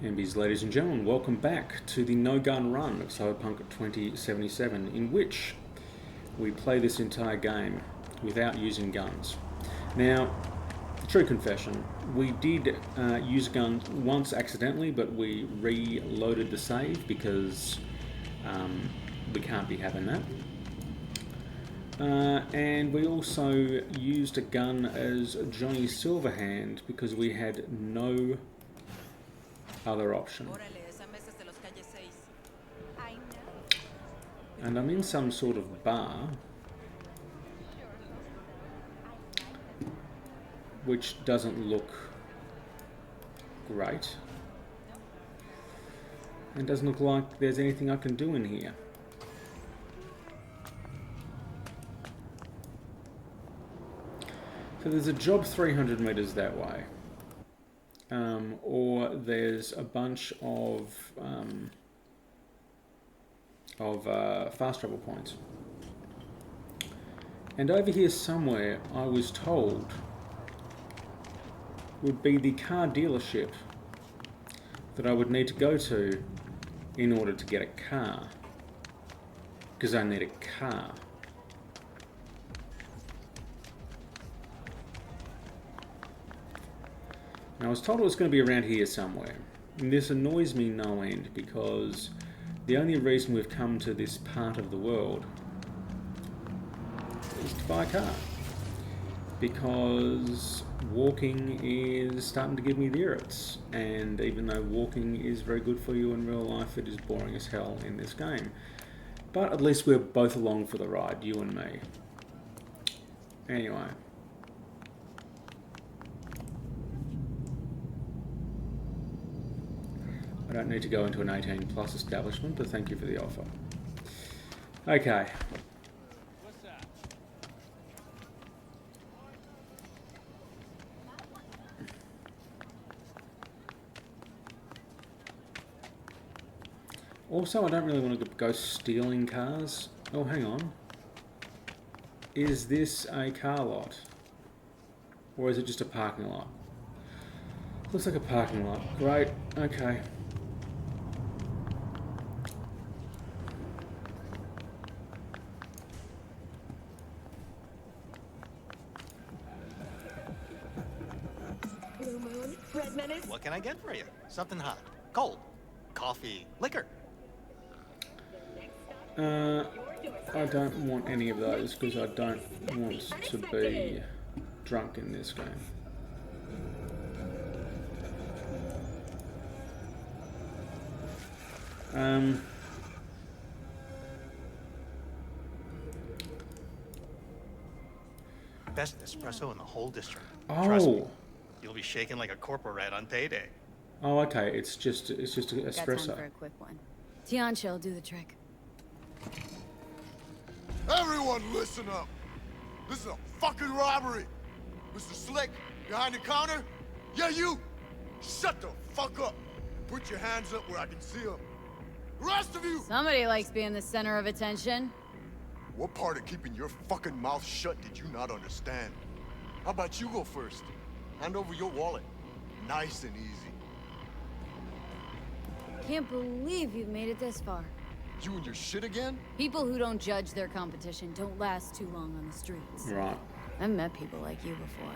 MBs, ladies and gentlemen, welcome back to the No Gun Run of Cyberpunk 2077, in which we play this entire game without using guns. Now, true confession, we did use guns once accidentally, but we reloaded the save because we can't be having that. And we also used a gun as Johnny Silverhand because we had no other option. And I'm in some sort of bar, which doesn't look great, and doesn't look like there's anything I can do in here. So there's a job 300 meters that way, or there's a bunch of fast travel points. And over here somewhere, I was told, would be the car dealership that I would need to go to in order to get a car, because I need a car. Now, I was told it was going to be around here somewhere, and this annoys me no end, because the only reason we've come to this part of the world is to buy a car, because walking is starting to give me the irrits, and even though walking is very good for you in real life, it is boring as hell in this game. But at least we're both along for the ride, you and me. Anyway. I don't need to go into an 18 plus establishment, but thank you for the offer. Okay. Also, I don't really want to go stealing cars. Oh, hang on. Is this a car lot? Or is it just a parking lot? Looks like a parking lot. Great. Okay. What can I get for you? Something hot, cold, coffee, liquor. I don't want any of those because I don't want to be drunk in this game. Best espresso in the whole district. Oh. Trust me, you'll be shaking like a corporate rat on payday. Oh, okay. It's just an Got time espresso. for a quick one. Tiancho, do the trick. Everyone listen up! This is a fucking robbery! Mr. Slick, behind the counter? Yeah, you! Shut the fuck up! Put your hands up where I can see them. The rest of you! Somebody likes being the center of attention. What part of keeping your fucking mouth shut did you not understand? How about you go first? Hand over your wallet. Nice and easy. Can't believe you've made it this far. You and your shit again? People who don't judge their competition don't last too long on the streets. Right. I've met people like you before.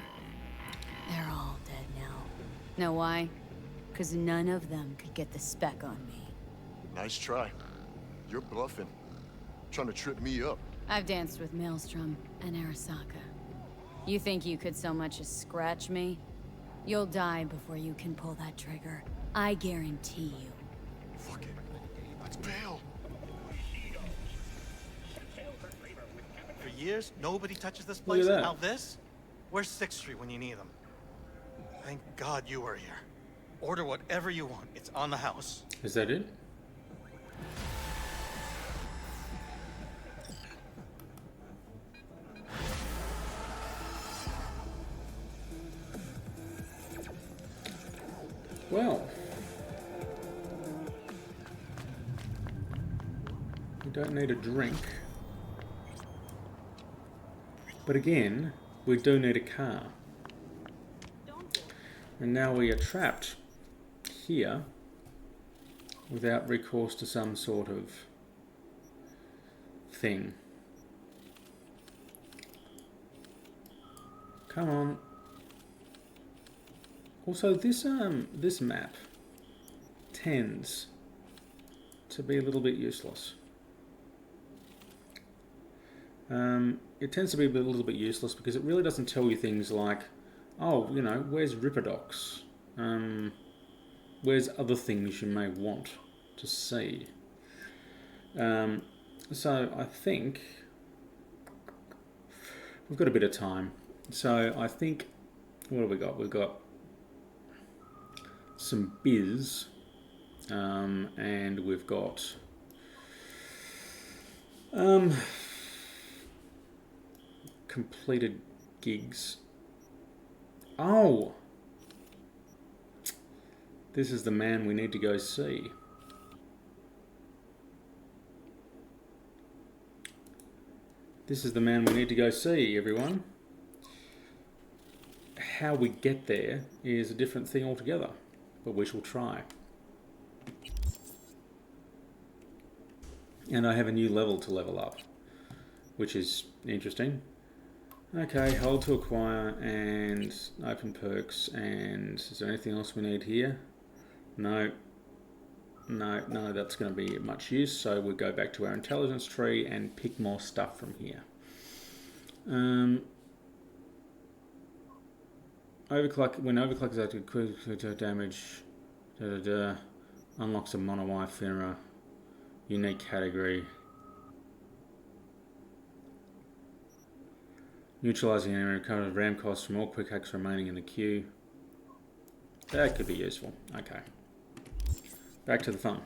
They're all dead now. Know why? Because none of them could get the spec on me. Nice try. You're bluffing. Trying to trip me up. I've danced with Maelstrom and Arasaka. You think you could so much as scratch me? You'll die before you can pull that trigger. I guarantee you. Fuck it. Let's bail. For years, nobody touches this Look at place. that. Now this? Where's 6th Street when you need them? Thank God you were here. Order whatever you want. It's on the house. Is that it? Well, we don't need a drink, but again, we do need a car. And now we are trapped here without recourse to some sort of thing. Come on. Also, this map tends to be a little bit useless. It tends to be a little bit useless because it really doesn't tell you things like, oh, you know, where's Ripperdocs? Where's other things you may want to see? So I think we've got a bit of time. So I think, what have we got? We've got some biz, and we've got completed gigs. Oh, this is the man we need to go see. This is the man we need to go see, everyone. How we get there is a different thing altogether, but we shall try. And I have a new level to level up, which is interesting. Okay, hold to acquire and open perks. And is there anything else we need here? No, that's going to be much use. So we'll go back to our intelligence tree and pick more stuff from here. Overclock, when overclock is active, quick damage, unlocks a mono eye FINRA, unique category. Neutralizing enemy recovers RAM costs from all quick hacks remaining in the queue. That could be useful. Okay. Back to the fun.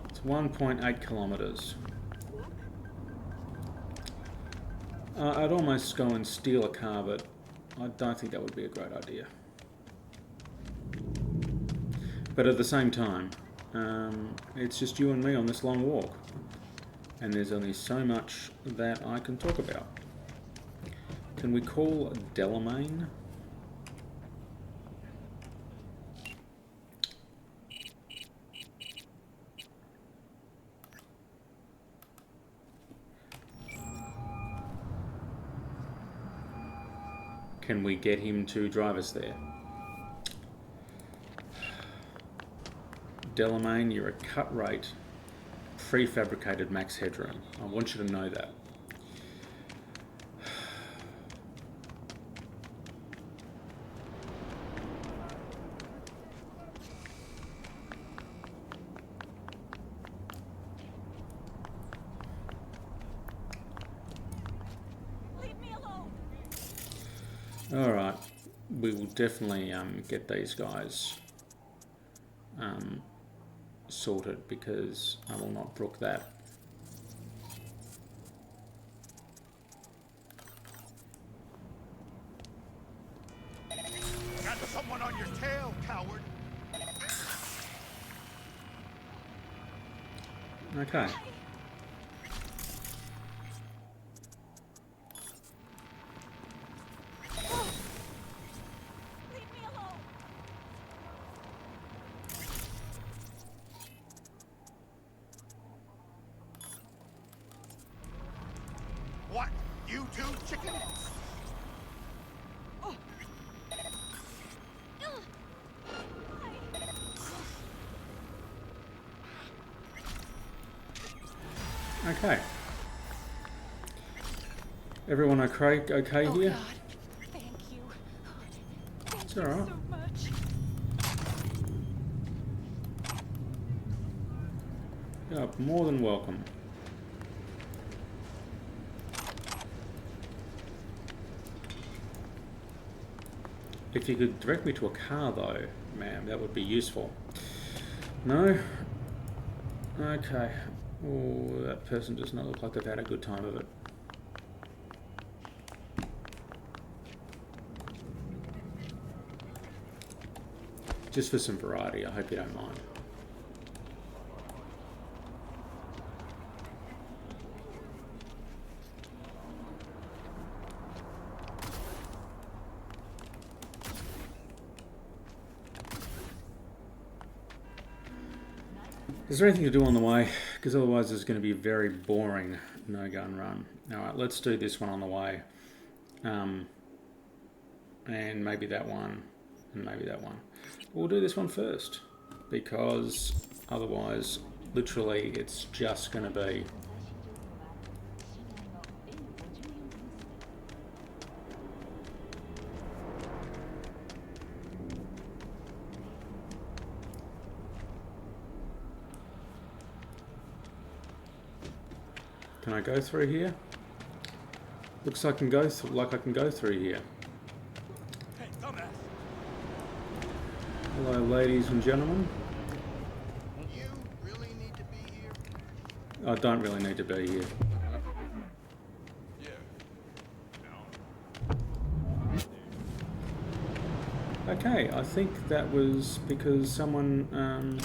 It's 1.8 kilometers. I'd almost go and steal a car, but I don't think that would be a great idea. But at the same time, it's just you and me on this long walk. And there's only so much that I can talk about. Can we call Delamain? Can we get him to drive us there? Delamain, you're a cut rate, prefabricated max headroom. I want you to know that. All right, we will definitely get these guys sorted because I will not brook that. Got someone on your tail, coward. Okay. What? You two, chicken? Okay. Everyone okay here? God, thank you. It's all right. So much. You're more than welcome. If you could direct me to a car though, ma'am, that would be useful. No? Okay. Oh, that person does not look like they've had a good time of it. Just for some variety, I hope you don't mind. Is there anything to do on the way? Because otherwise there's going to be a very boring no-gun run. Alright, let's do this one on the way. And maybe that one, and maybe that one. We'll do this one first, because otherwise, literally, it's just going to be... Can I go through here? Looks like I can go through here. Hey, dumbass. Hello, ladies and gentlemen. You really need to be here? I don't really need to be here. Yeah. Okay, I think that was because someone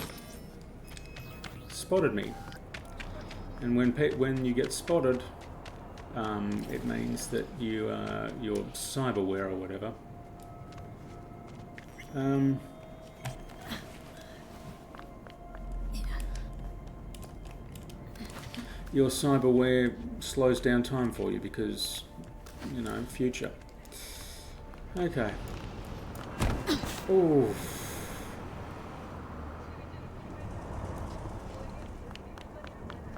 spotted me. And when you get spotted, it means that you're cyberware or whatever. Your cyberware slows down time for you because, you know, future. Okay. Oh.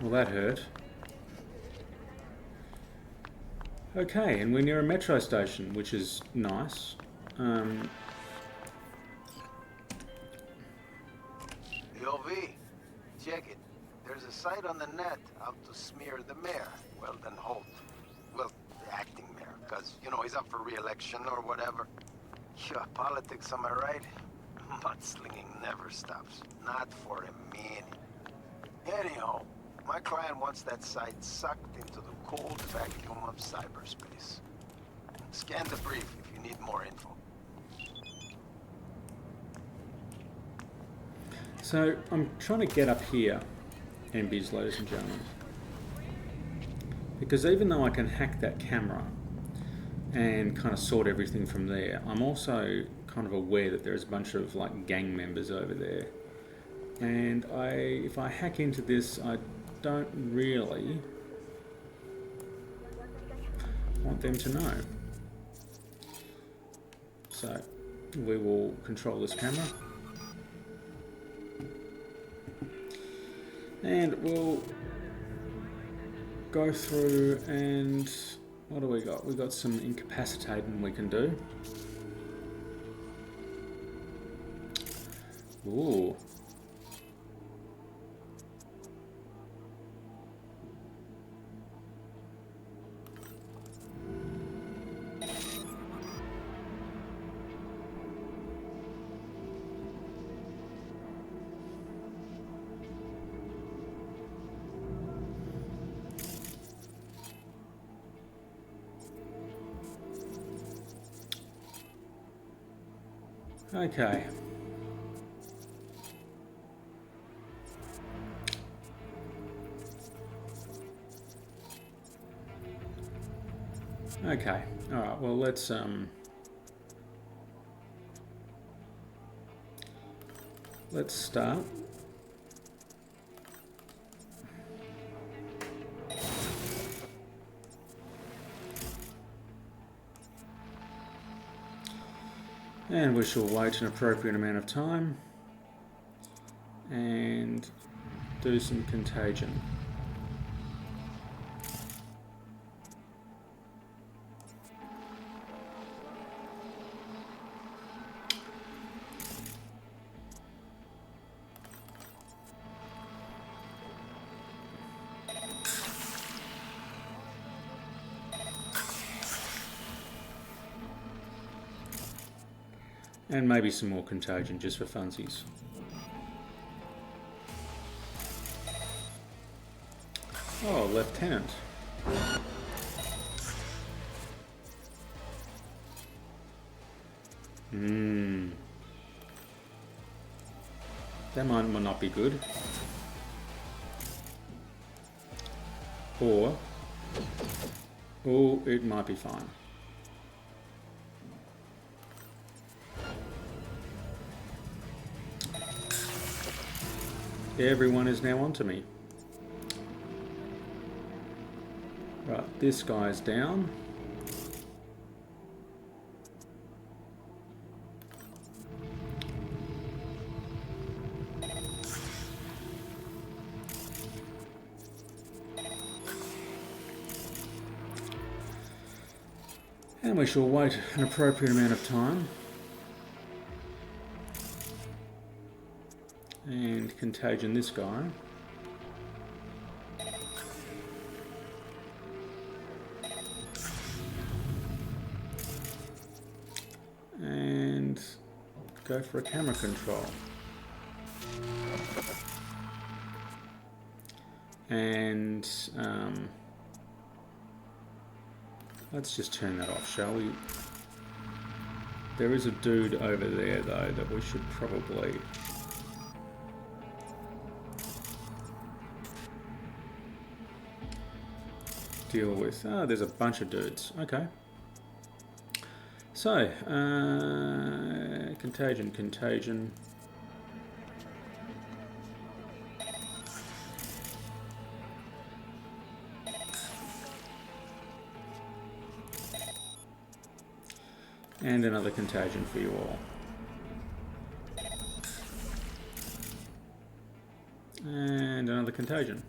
Well, that hurt. Okay, and we're near a metro station, which is nice. Yo, V, check it. There's a site on the net out to smear the mayor. Well, then Holt. Well, the acting mayor, because, you know, he's up for re-election or whatever. Yeah, politics, am I right? Mudslinging never stops. Not for a minute. Anyhow, my client wants that site sucked into the cold vacuum of cyberspace. Scan the brief if you need more info. So, I'm trying to get up here, MBs, ladies and gentlemen. Because even though I can hack that camera and kind of sort everything from there, I'm also kind of aware that there's a bunch of like gang members over there. And if I hack into this, I don't really want them to know. So we will control this camera. And we'll go through and what do we got? We've got some incapacitating we can do. Ooh. Okay. Okay. All right. Well, let's start. And we shall wait an appropriate amount of time and do some contagion. And maybe some more contagion just for funsies. Oh, Lieutenant. That might not be good. Or, oh, it might be fine. Everyone is now onto me. Right, this guy's down. And we shall wait an appropriate amount of time. And contagion this guy. And go for a camera control. And let's just turn that off, shall we? There is a dude over there, though, that we should probably... deal with. Oh, there's a bunch of dudes. Okay. So, contagion, contagion. And another contagion for you all. And another contagion.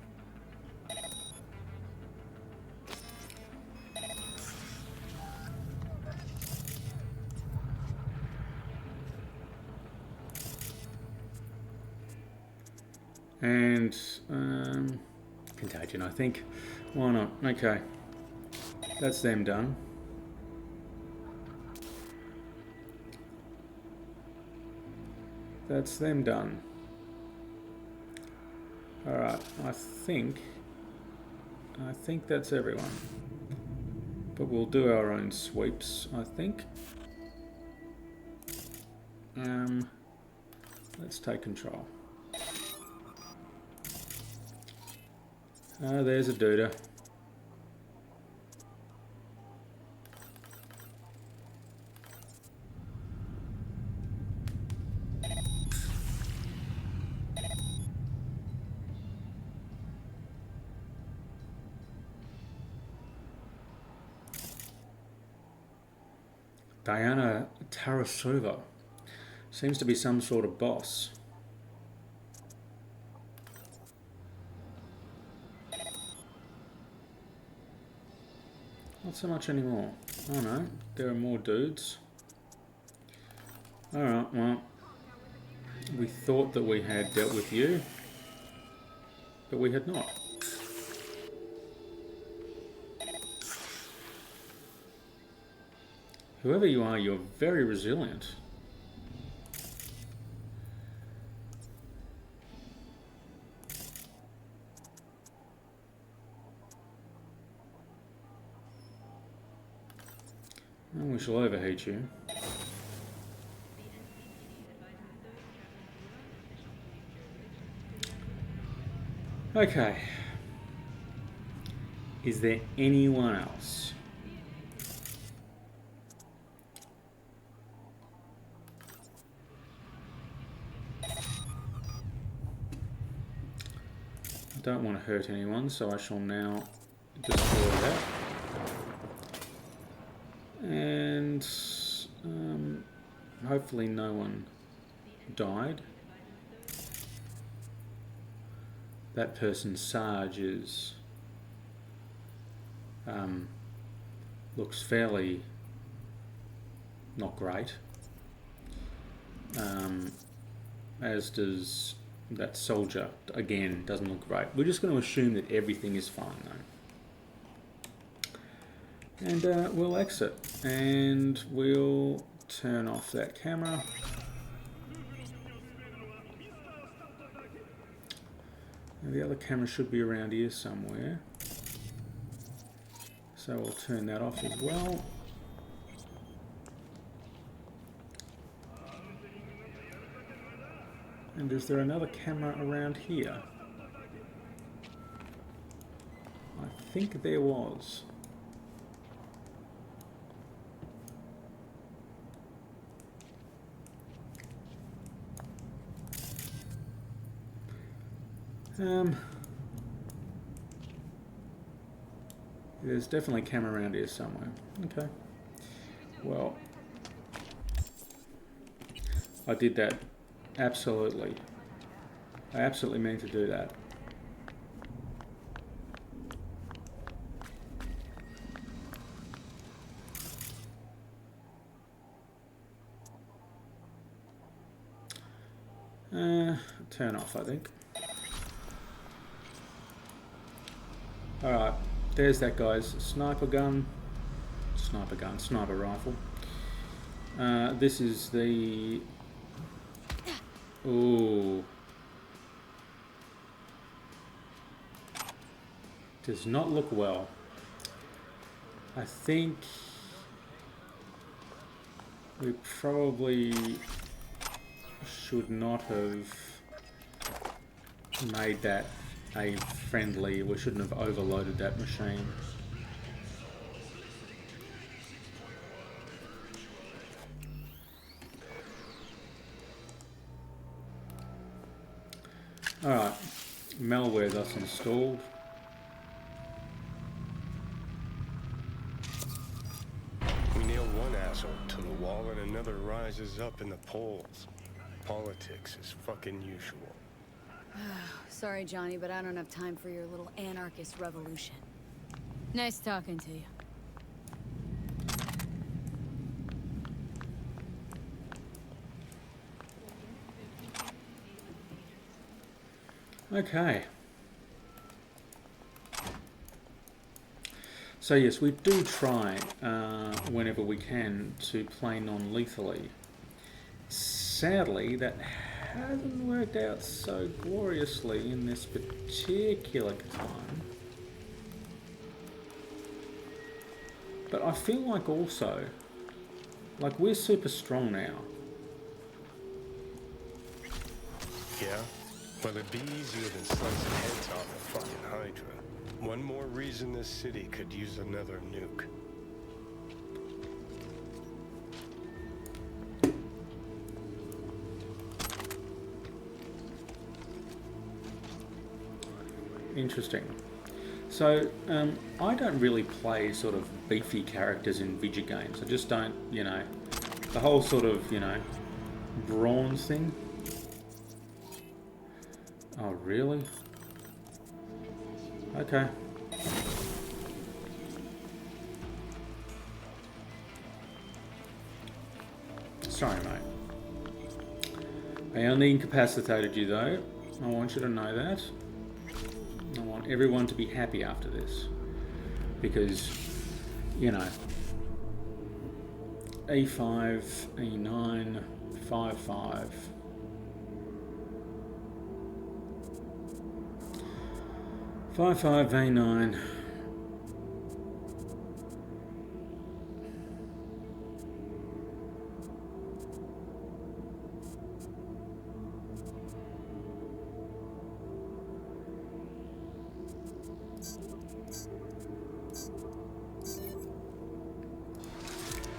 And contagion, I think. Why not? Okay. That's them done. That's them done. Alright, I think that's everyone. But we'll do our own sweeps, I think. Let's take control. There's a duder. Diana Tarasova. Seems to be some sort of boss. Not so much anymore. Oh no, there are more dudes. Alright, well, we thought that we had dealt with you, but we had not. Whoever you are, you're very resilient. And we shall overheat you. Okay. Is there anyone else? I don't want to hurt anyone, so I shall now destroy that. And hopefully no one died. That person, Sarge, is looks fairly not great. As does that soldier. Again, doesn't look great. We're just going to assume that everything is fine though. And we'll exit. And we'll turn off that camera. And the other camera should be around here somewhere. So we'll turn that off as well. And is there another camera around here? I think there was. There's definitely a camera around here somewhere. Okay. Well, I did that. Absolutely. I absolutely meant to do that. Turn off, I think. Alright, there's that guy's sniper rifle. This is the... Ooh. Does not look well. I think we probably should not have made that a friendly. We shouldn't have overloaded that machine. Alright, malware thus installed. We nail one asshole to the wall and another rises up in the polls. Politics is fucking usual. Sorry, Johnny, but I don't have time for your little anarchist revolution. Nice talking to you. Okay. So yes, we do try, whenever we can, to play non-lethally. Sadly, that hasn't worked out so gloriously in this particular time. But I feel like also, like we're super strong now. Yeah? Well, it'd be easier than slicing heads off a fucking Hydra. One more reason this city could use another nuke. Interesting. So, I don't really play sort of beefy characters in video games. I just don't, you know, the whole sort of, you know, bronze thing. Oh, really? Okay. Sorry, mate. I only incapacitated you, though. I want you to know that. I want everyone to be happy after this. Because, you know, E5, E9, 5-5. 5-5, A9.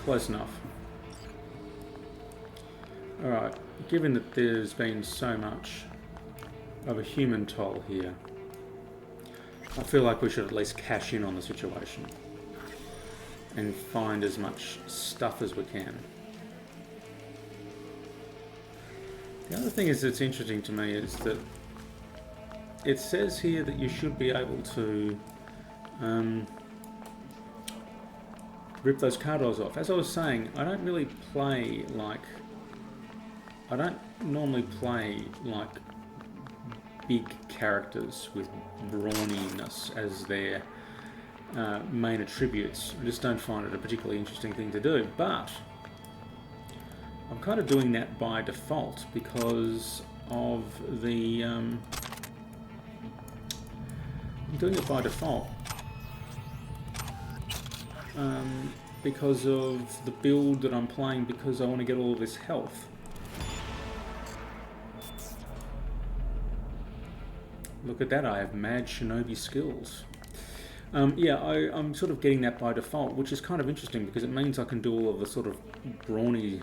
Close enough. Alright, given that there's been so much of a human toll here, I feel like we should at least cash in on the situation and find as much stuff as we can. The other thing that's interesting to me is that it says here that you should be able to rip those car doors off. As I was saying, I don't really play like... I don't normally play like big characters with brawniness as their main attributes. I just don't find it a particularly interesting thing to do, but I'm kind of doing that by default because of the... I'm doing it by default because of the build that I'm playing, because I want to get all of this health. Look at that, I have mad shinobi skills. Yeah, I'm sort of getting that by default, which is kind of interesting because it means I can do all of the sort of brawny,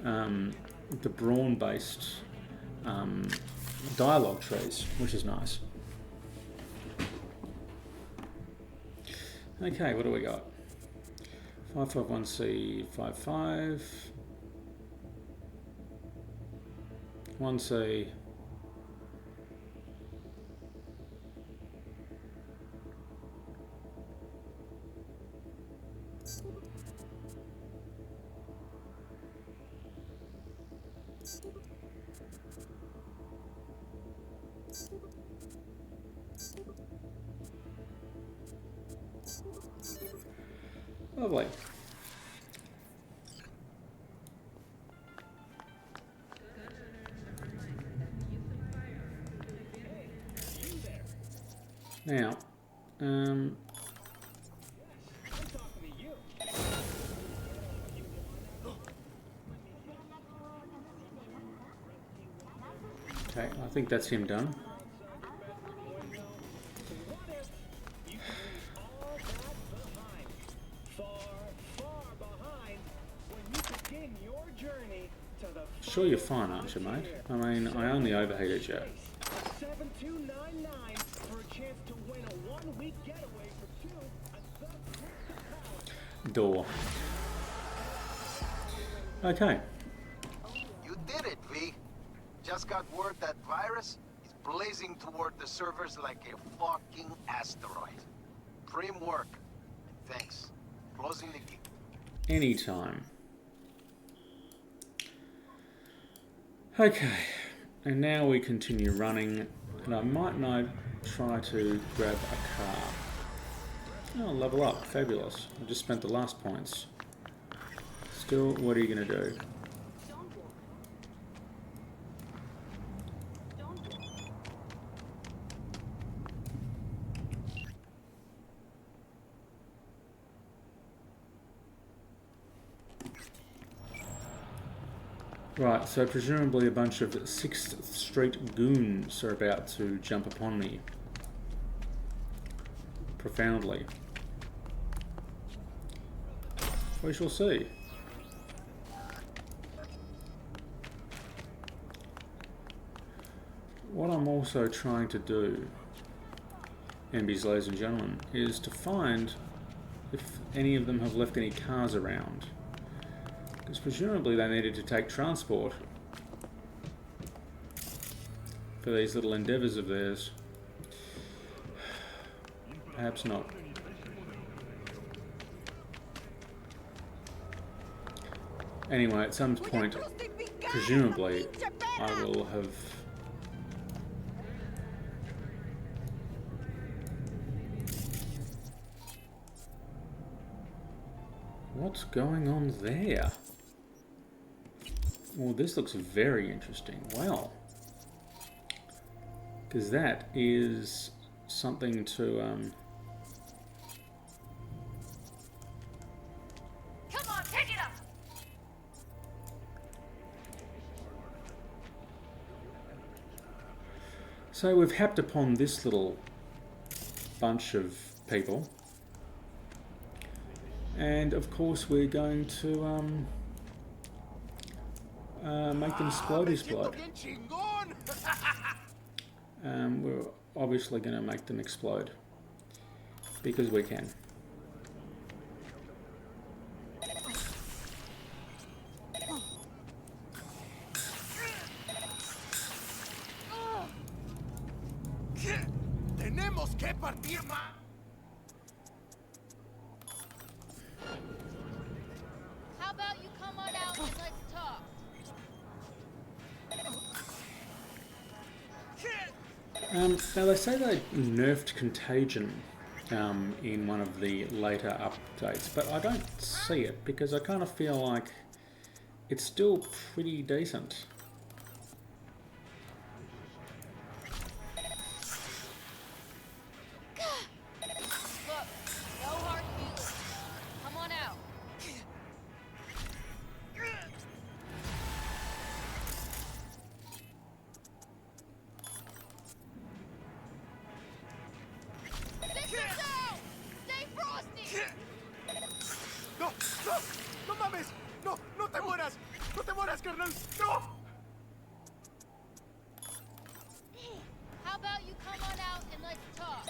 the brawn-based dialogue trees, which is nice. Okay, what do we got? 551C 55. 1C. Lovely. Now, okay, I think that's him done. Sure, you're fine, aren't you, mate? I mean, I only overheated you. 7299 for a chance to win a 1-week getaway for two. Door. Okay. You did it, V. Just got word that virus is blazing toward the servers like a fucking asteroid. Prim work. Thanks. Closing the gate. Anytime. Okay, and now we continue running, and I might now try to grab a car. Oh, level up, fabulous. I just spent the last points. Still, what are you going to do? Right, so presumably a bunch of 6th Street goons are about to jump upon me. Profoundly. We shall see. What I'm also trying to do, MBs, ladies and gentlemen, is to find if any of them have left any cars around. Because presumably they needed to take transport for these little endeavours of theirs. Perhaps not. Anyway, at some point, presumably, I will have... What's going on there? Well, this looks very interesting. Wow. Because that is something to... Come on, pick it up! So we've happed upon this little bunch of people. And of course we're going to make them explode his blood. We're obviously going to make them explode. Because we can. Tenemos que partir más. How about you come on out and let's talk? Now they say they nerfed Contagion in one of the later updates, but I don't see it because I kind of feel like it's still pretty decent. Look, no hard feelings. Come on out. Sit down! Stay frosty! No, no, no mames. No, no te mueras. No te mueras, carnal. No. How about you come on out and let's talk?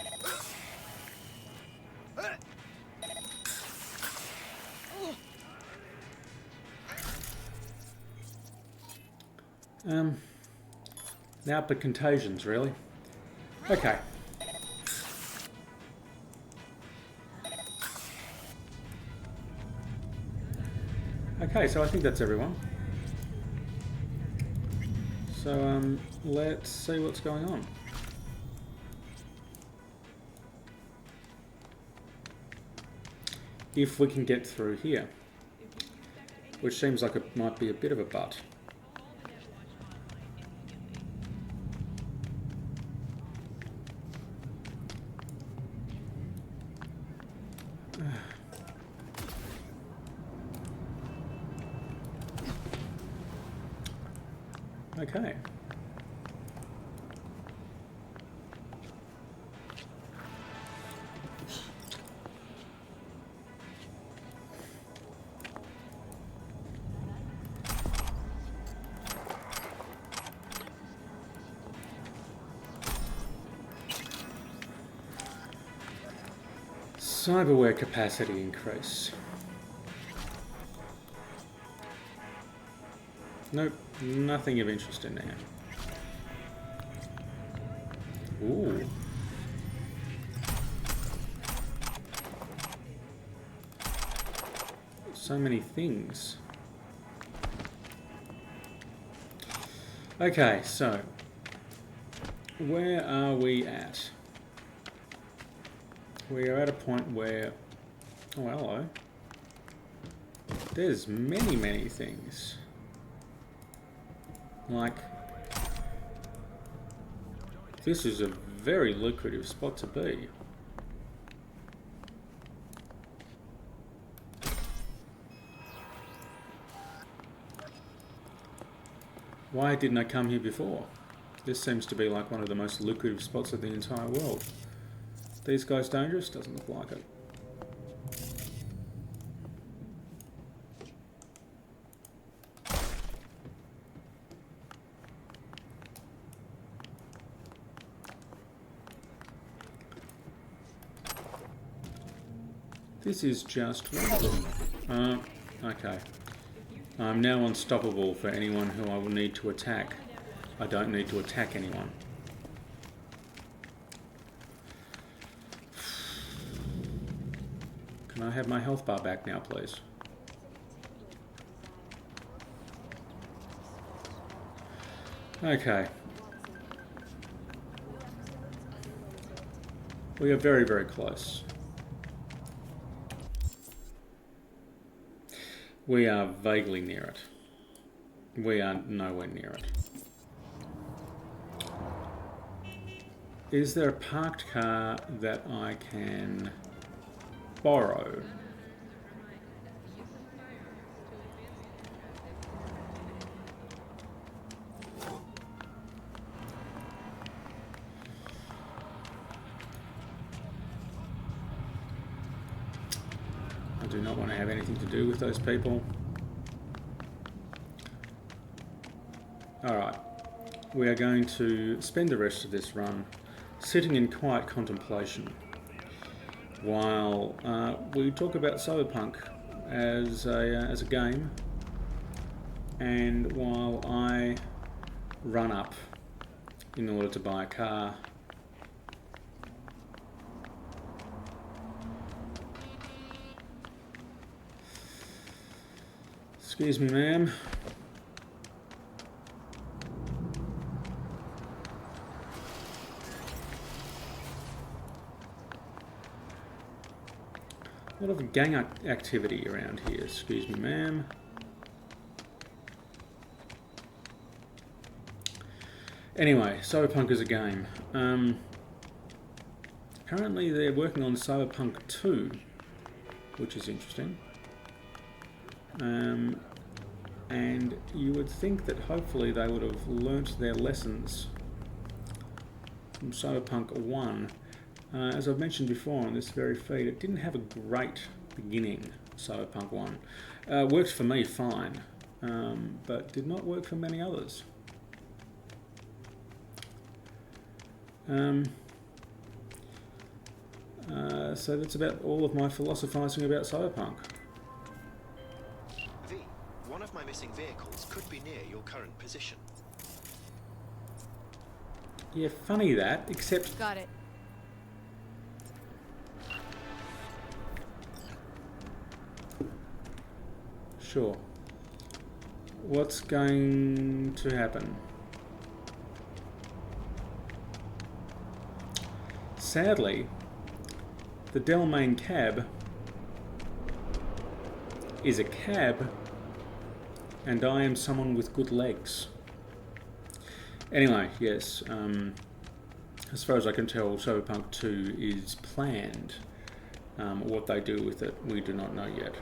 Now for contagions, really. Okay. Okay, so I think that's everyone. So, let's see what's going on. If we can get through here. Which seems like it might be a bit of a butt. Okay. Cyberware capacity increase. Nope, nothing of interest in there. Ooh. So many things. Okay, so where are we at? We are at a point where, oh hello, there's many things. Like, this is a very lucrative spot to be. Why didn't I come here before? This seems to be like one of the most lucrative spots of the entire world. These guys dangerous? Doesn't look like it. This is just one. Okay. I'm now unstoppable for anyone who I will need to attack. I don't need to attack anyone. Can I have my health bar back now, please? Okay. We are very close. We are vaguely near it. We are nowhere near it. Is there a parked car that I can borrow? I do not want to have anything to do with those people. Alright, we are going to spend the rest of this run sitting in quiet contemplation while we talk about Cyberpunk as a game, and while I run up in order to buy a car. Excuse me, ma'am. A lot of gang activity around here. Excuse me, ma'am. Anyway, Cyberpunk is a game. Apparently they're working on Cyberpunk 2, which is interesting. And you would think that hopefully they would have learnt their lessons from Cyberpunk 1. As I've mentioned before on this very feed, it didn't have a great beginning, Cyberpunk 1. Worked for me fine, but did not work for many others. So that's about all of my philosophizing about Cyberpunk. V, one of my missing vehicles could be near your current position. Yeah, funny that, except... Got it. Sure. What's going to happen? Sadly, the Delmain cab is a cab, and I am someone with good legs. Anyway, yes, as far as I can tell, Cyberpunk 2 is planned. What they do with it, we do not know yet.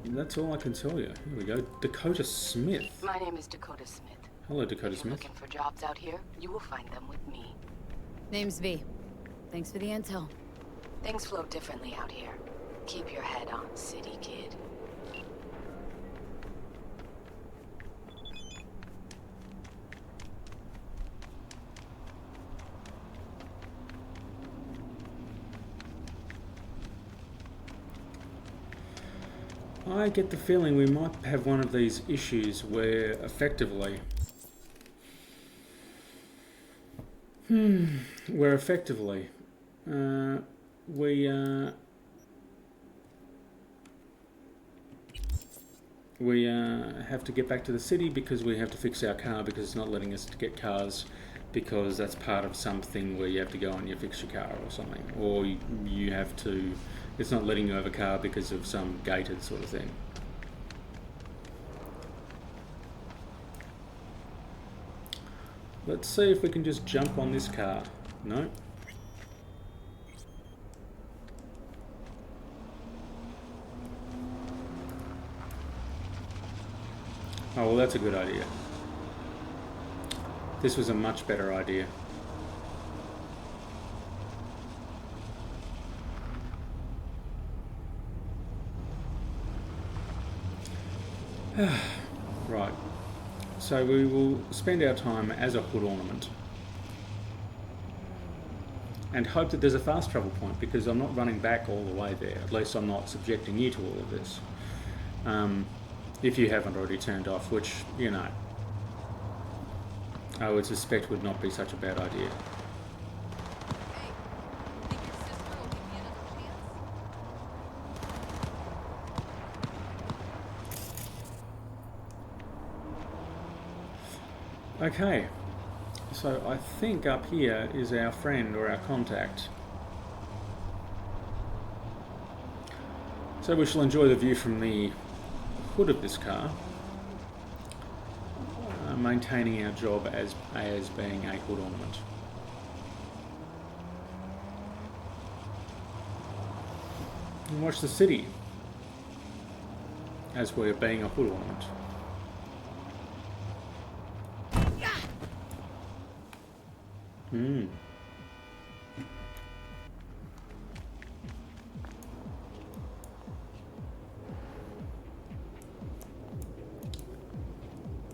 That's all I can tell you. Here we go. Dakota Smith. My name is Dakota Smith. Hello, Dakota If you're Smith. looking for jobs out here, you will find them with me. Name's V. Thanks for the intel. Things flow differently out here. Keep your head on, city kid. I get the feeling we might have one of these issues where effectively we have to get back to the city because we have to fix our car because it's not letting us get cars because that's part of something where you have to go and you fix your car or something, or you have to, it's not letting you have a car because of some gated sort of thing. Let's see if we can just jump on this car. No? Oh, well, that's a good idea. This was a much better idea. Right. So we will spend our time as a hood ornament and hope that there's a fast travel point, because I'm not running back all the way there. At least I'm not subjecting you to all of this. If you haven't already turned off, which, you know, I would suspect would not be such a bad idea. Hey, think your sister will give me another chance? Okay, so I think up here is our friend or our contact. So we shall enjoy the view from the hood of this car, maintaining our job as being a hood ornament. And watch the city as we're being a hood ornament.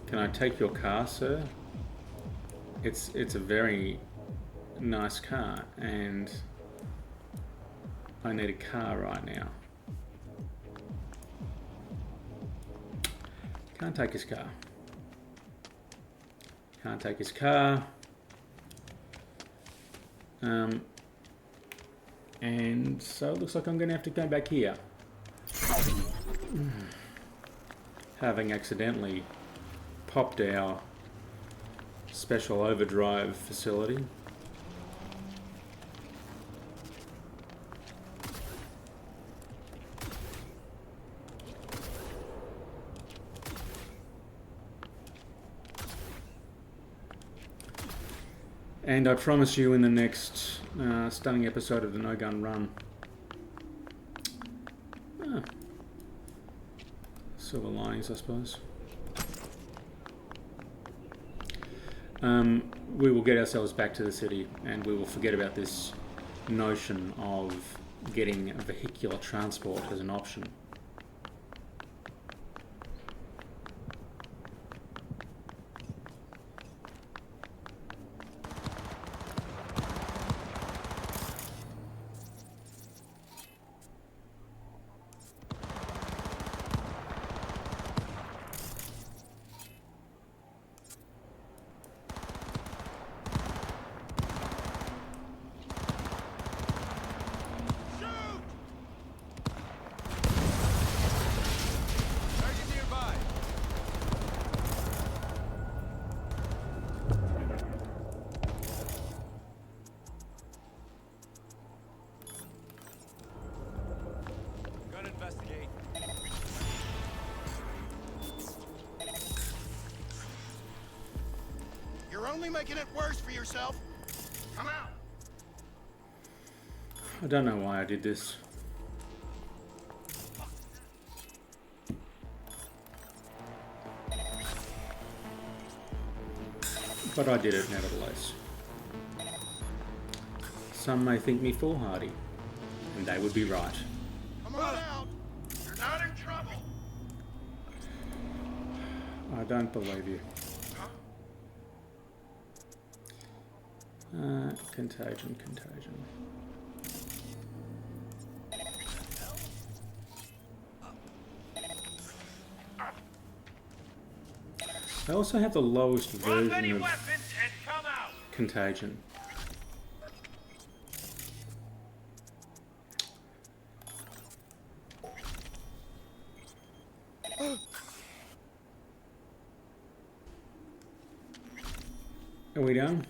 Can I take your car, sir? It's a very nice car, and I need a car right now. Can't take his car. Can't take his car. And so it looks like I'm going to have to go back here. Having accidentally popped our special overdrive facility. And I promise you in the next stunning episode of the No Gun Run, silver linings, I suppose, we will get ourselves back to the city and we will forget about this notion of getting vehicular transport as an option. only making it worse for yourself. Come out. I don't know why I did this. But I did it nevertheless. Some may think me foolhardy, and they would be right. Come on out. You're not in trouble. I don't believe you. Contagion. They also have the lowest version of contagion. Are we done?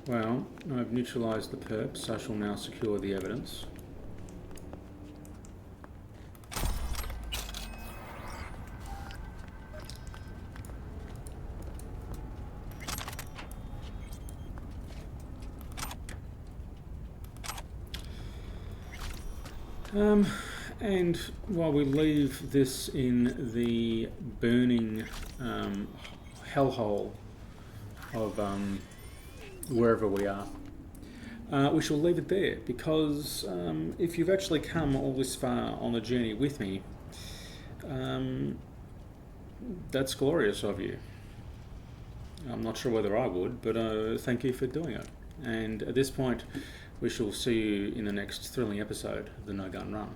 Well, I've neutralised the perps. I shall now secure the evidence. And while we leave this in the burning hellhole of wherever we are, we shall leave it there, because if you've actually come all this far on the journey with me, that's glorious of you. I'm not sure whether I would, but thank you for doing it. And at this point, we shall see you in the next thrilling episode of the No Gun Run.